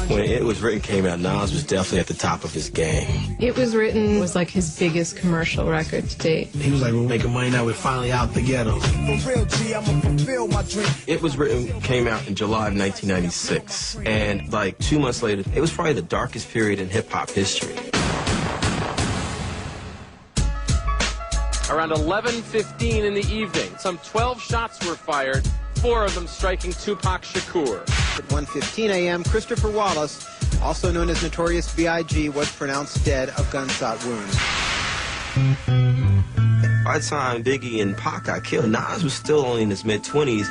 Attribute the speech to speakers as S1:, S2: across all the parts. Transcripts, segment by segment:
S1: When It Was Written came out, Nas was definitely at the top of his game.
S2: It Was Written was like his biggest commercial record to date.
S3: He was like, we're making money now, we're finally out the ghetto.
S1: It Was Written came out in July of 1996, and like 2 months later, it was probably the darkest period in hip-hop history.
S4: Around 11:15 in the evening, some 12 shots were fired, 4 of them striking Tupac Shakur.
S5: At 1:15 a.m., Christopher Wallace, also known as Notorious B.I.G., was pronounced dead of gunshot wounds.
S1: By the time Biggie and Pac got killed, Nas was still only in his mid-20s.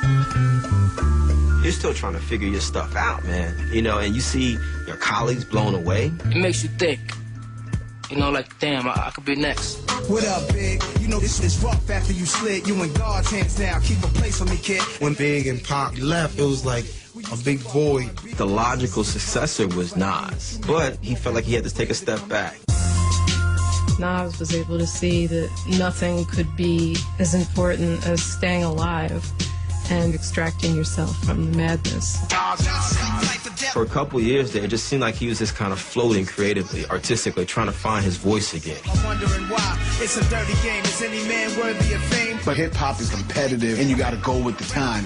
S1: You're still trying to figure your stuff out, man. You know, and you see your colleagues blown away.
S6: It makes you think. You know, like, damn, I could be next.
S7: What up, Big? You know this is rough after you slid. You in God's hands now. Keep a place for me, kid.
S3: When Big and Pac left, it was like a big void.
S1: The logical successor was Nas, but he felt like he had to take a step back.
S2: Nas was able to see that nothing could be as important as staying alive and extracting yourself from the madness.
S1: For a couple years there, it just seemed like he was just kind of floating creatively, artistically, trying to find his voice again.
S7: I'm wondering why it's a dirty game. Is any man worthy of fame?
S8: But hip-hop is competitive, and you got to go with the time.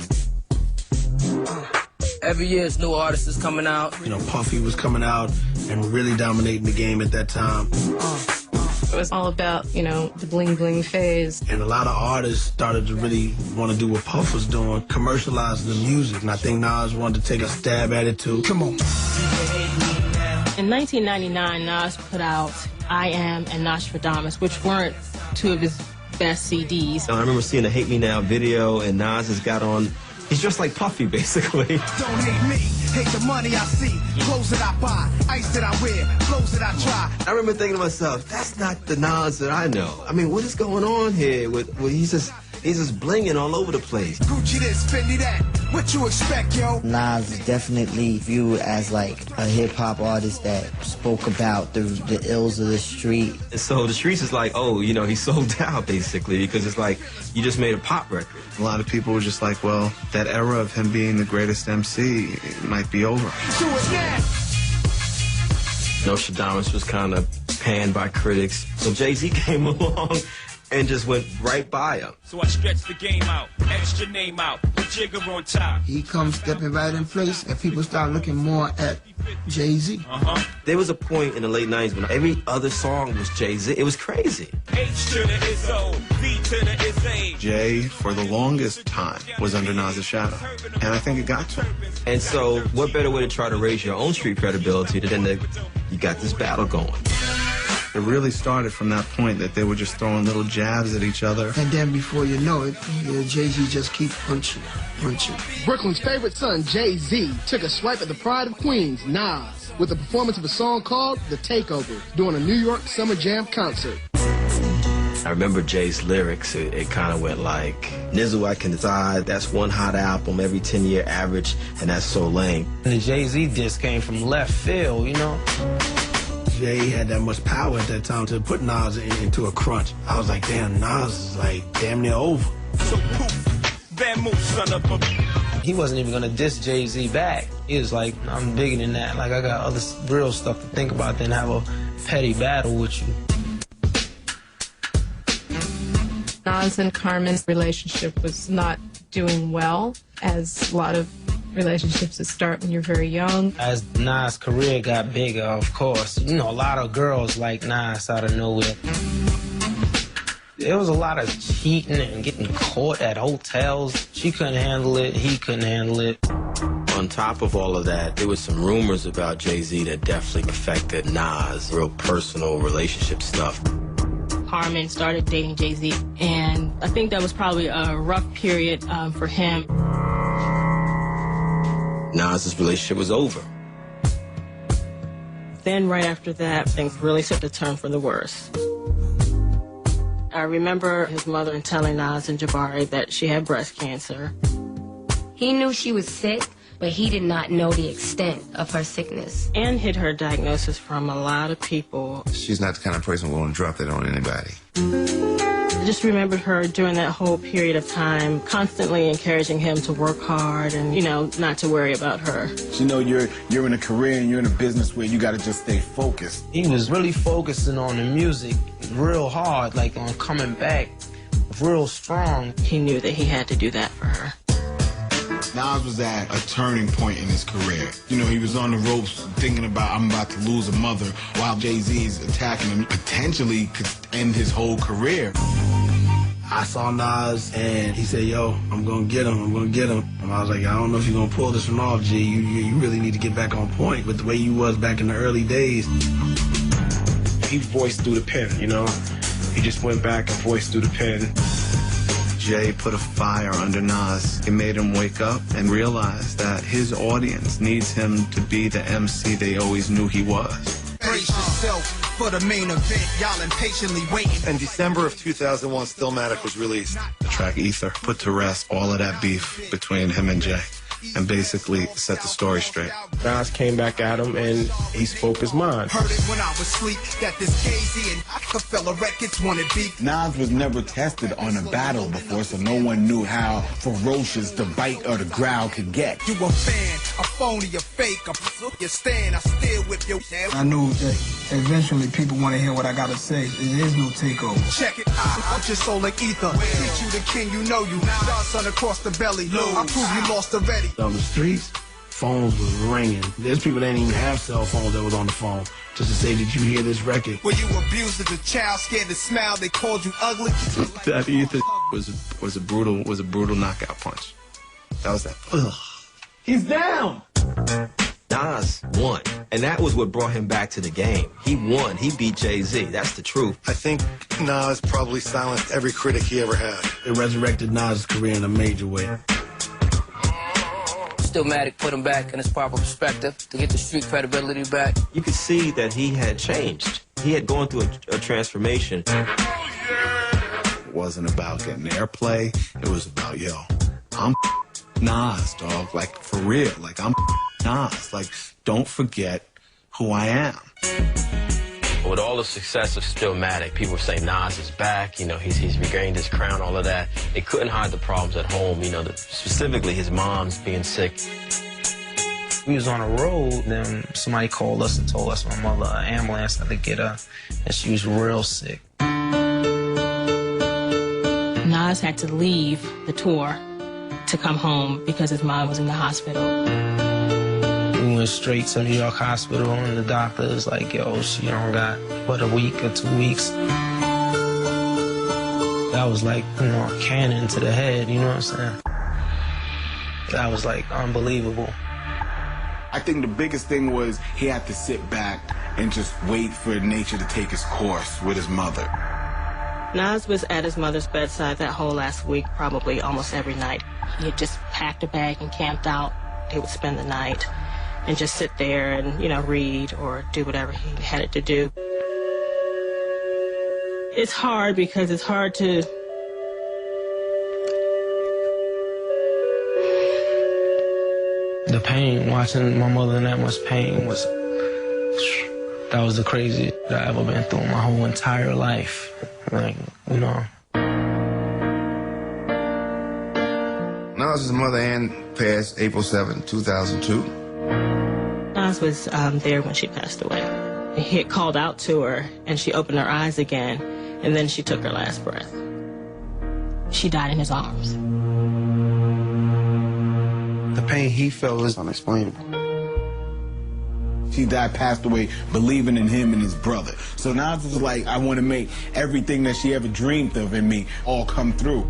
S6: Every year, new artists is coming out.
S3: You know, Puffy was coming out and really dominating the game at that time.
S2: It was all about, you know, the bling-bling phase.
S3: And a lot of artists started to really want to do what Puff was doing, commercializing the music. And I think Nas wanted to take a stab at it, too. Come on.
S9: In 1999, Nas put out I Am and Nostradamus, which weren't 2 of his best CDs.
S1: I remember seeing the Hate Me Now video, and Nas has got on, he's just like Puffy, basically.
S7: Don't hate me, hate the money I see, clothes that I buy, ice that I wear, clothes that I try.
S1: I remember thinking to myself, that's not the Nas that I know. I mean, what is going on here? With he's just blinging all over the place.
S7: Gucci this, Fendi that, what you expect, yo?
S10: Nas is definitely viewed as like a hip-hop artist that spoke about the ills of the street.
S1: And so the streets is like, oh, you know, he sold out, basically, because it's like, you just made a pop record.
S11: A lot of people were just like, well, that era of him being the greatest MC might be over.
S7: Do it now!
S1: Nostradamus was kind of panned by critics. So Jay-Z came along and just went right by him.
S12: So I stretched the game out, extra name out, with Jigger on top.
S13: He comes stepping right in place, and people start looking more at Jay-Z.
S1: There was a point in the late 90s when every other song was Jay-Z. It was crazy.
S12: H to the Izzo, V to the Izzy.
S11: Jay, for the longest time, was under Nas's shadow, and I think it got to him.
S1: And so what better way to try to raise your own street credibility than you got this battle going.
S11: It really started from that point that they were just throwing little jabs at each other.
S13: And then before you know it, Jay-Z just keeps punching.
S14: Brooklyn's favorite son, Jay-Z, took a swipe at the pride of Queens, Nas, with a performance of a song called The Takeover during a New York Summer Jam concert.
S1: I remember Jay's lyrics. It kind of went like, Nizzle, I can decide, that's one hot album every 10-year average, and that's so lame.
S6: And the Jay-Z disc came from left field, you know?
S3: Jay had that much power at that time to put Nas into a crunch. I was like, damn, Nas is like damn near over.
S12: So poof, bad move, son of a...
S6: He wasn't even gonna diss Jay-Z back. He was like, I'm bigger than that. Like, I got other real stuff to think about than have a petty battle with you.
S2: Nas and Carmen's relationship was not doing well, as a lot of relationships that start when you're very young.
S6: As Nas' career got bigger, of course, you know, a lot of girls like Nas out of nowhere. There was a lot of cheating and getting caught at hotels. She couldn't handle it, he couldn't handle it.
S1: On top of all of that, there was some rumors about Jay-Z that definitely affected Nas, real personal relationship stuff.
S9: Carmen started dating Jay-Z, and I think that was probably a rough period for him.
S1: Nas's relationship was over.
S9: Then right after that, things really took a turn for the worse. I remember his mother telling Nas and Jabari that she had breast cancer.
S15: He knew she was sick, but he did not know the extent of her sickness.
S9: And hid her diagnosis from a lot of people.
S16: She's not the kind of person who will drop that on anybody.
S9: I just remembered her during that whole period of time, constantly encouraging him to work hard and, you know, not to worry about her.
S8: You know, you're in a career and you're in a business where you got to just stay focused.
S6: He was really focusing on the music real hard, like on coming back real strong.
S9: He knew that he had to do that for her.
S8: Nas was at a turning point in his career. You know, he was on the ropes thinking about, I'm about to lose a mother, while Jay-Z's attacking him, potentially could end his whole career.
S3: I saw Nas, and he said, yo, I'm going to get him, I'm going to get him. And I was like, I don't know if you're going to pull this one off, G. You really need to get back on point with the way you was back in the early days.
S16: He voiced through the pen, you know? He just went back and voiced through the pen.
S11: Jay put a fire under Nas. It made him wake up and realize that his audience needs him to be the MC they always knew he was.
S7: Brace yourself for the main event. Y'all impatiently waiting.
S17: In December of 2001, Stillmatic was released.
S11: The track Ether put to rest all of that beef between him and Jay and basically set the story straight.
S16: Nas came back at him and he spoke his mind.
S7: Heard it when I was asleep that this Jay-Z and Rockefeller Records wanted beef.
S8: Nas was never tested on a battle before, so no one knew how ferocious the bite or the growl could get.
S7: You a fan, a phony, a fake, a stand, I still whip your head.
S13: I knew that eventually people want to hear what I got to say. There is no takeover.
S7: Check it, I just sold like ether. Teach you the king, you know you. Godson across the belly. I prove you lost already.
S3: On the streets, phones was ringing. There's people that didn't even have cell phones that was on the phone just to say, did you hear this record?
S7: Were you abused as a child, scared to smile, they called you ugly?
S11: That Ether was a brutal knockout punch. That was that. Ugh.
S3: He's down!
S1: Nas won, and that was what brought him back to the game. He won. He beat Jay-Z. That's the truth.
S17: I think Nas probably silenced every critic he ever had.
S3: It resurrected Nas' career in a major way.
S18: Stillmatic put him back in his proper perspective to get the street credibility back.
S1: You could see that he had changed. He had gone through a transformation.
S11: It wasn't about getting airplay. It was about, yo, I'm Nas, dog. Like, for real. Like, I'm Nas. Like, don't forget who I am.
S19: With all the success of Stillmatic, people were saying Nas is back, you know, he's regained his crown, all of that. It couldn't hide the problems at home, you know, specifically his mom's being sick.
S6: We was on a road, then somebody called us and told us my mother, an ambulance had to get her, and she was real sick.
S9: Nas had to leave the tour to come home because his mom was in the hospital.
S6: We went straight to New York Hospital, and the doctor was like, yo, she don't got but a week or 2 weeks. That was like, you know, a cannon to the head, you know what I'm saying? That was like unbelievable.
S8: I think the biggest thing was he had to sit back and just wait for nature to take his course with his mother.
S9: Nas was at his mother's bedside that whole last week, probably almost every night. He had just packed a bag and camped out. He would spend the night and just sit there and, you know, read or do whatever he had to do. It's hard because it's hard to...
S6: The pain, watching my mother in that much pain was... That was the craziest I ever been through in my whole entire life. Like, you know.
S20: Nas's mother, Ann, passed April 7, 2002.
S9: Nas was there when she passed away. He had called out to her, and she opened her eyes again, and then she took her last breath. She died in his arms.
S11: The pain he felt was unexplainable.
S8: She died, passed away, believing in him and his brother. So Nas was like, I want to make everything that she ever dreamed of in me all come through.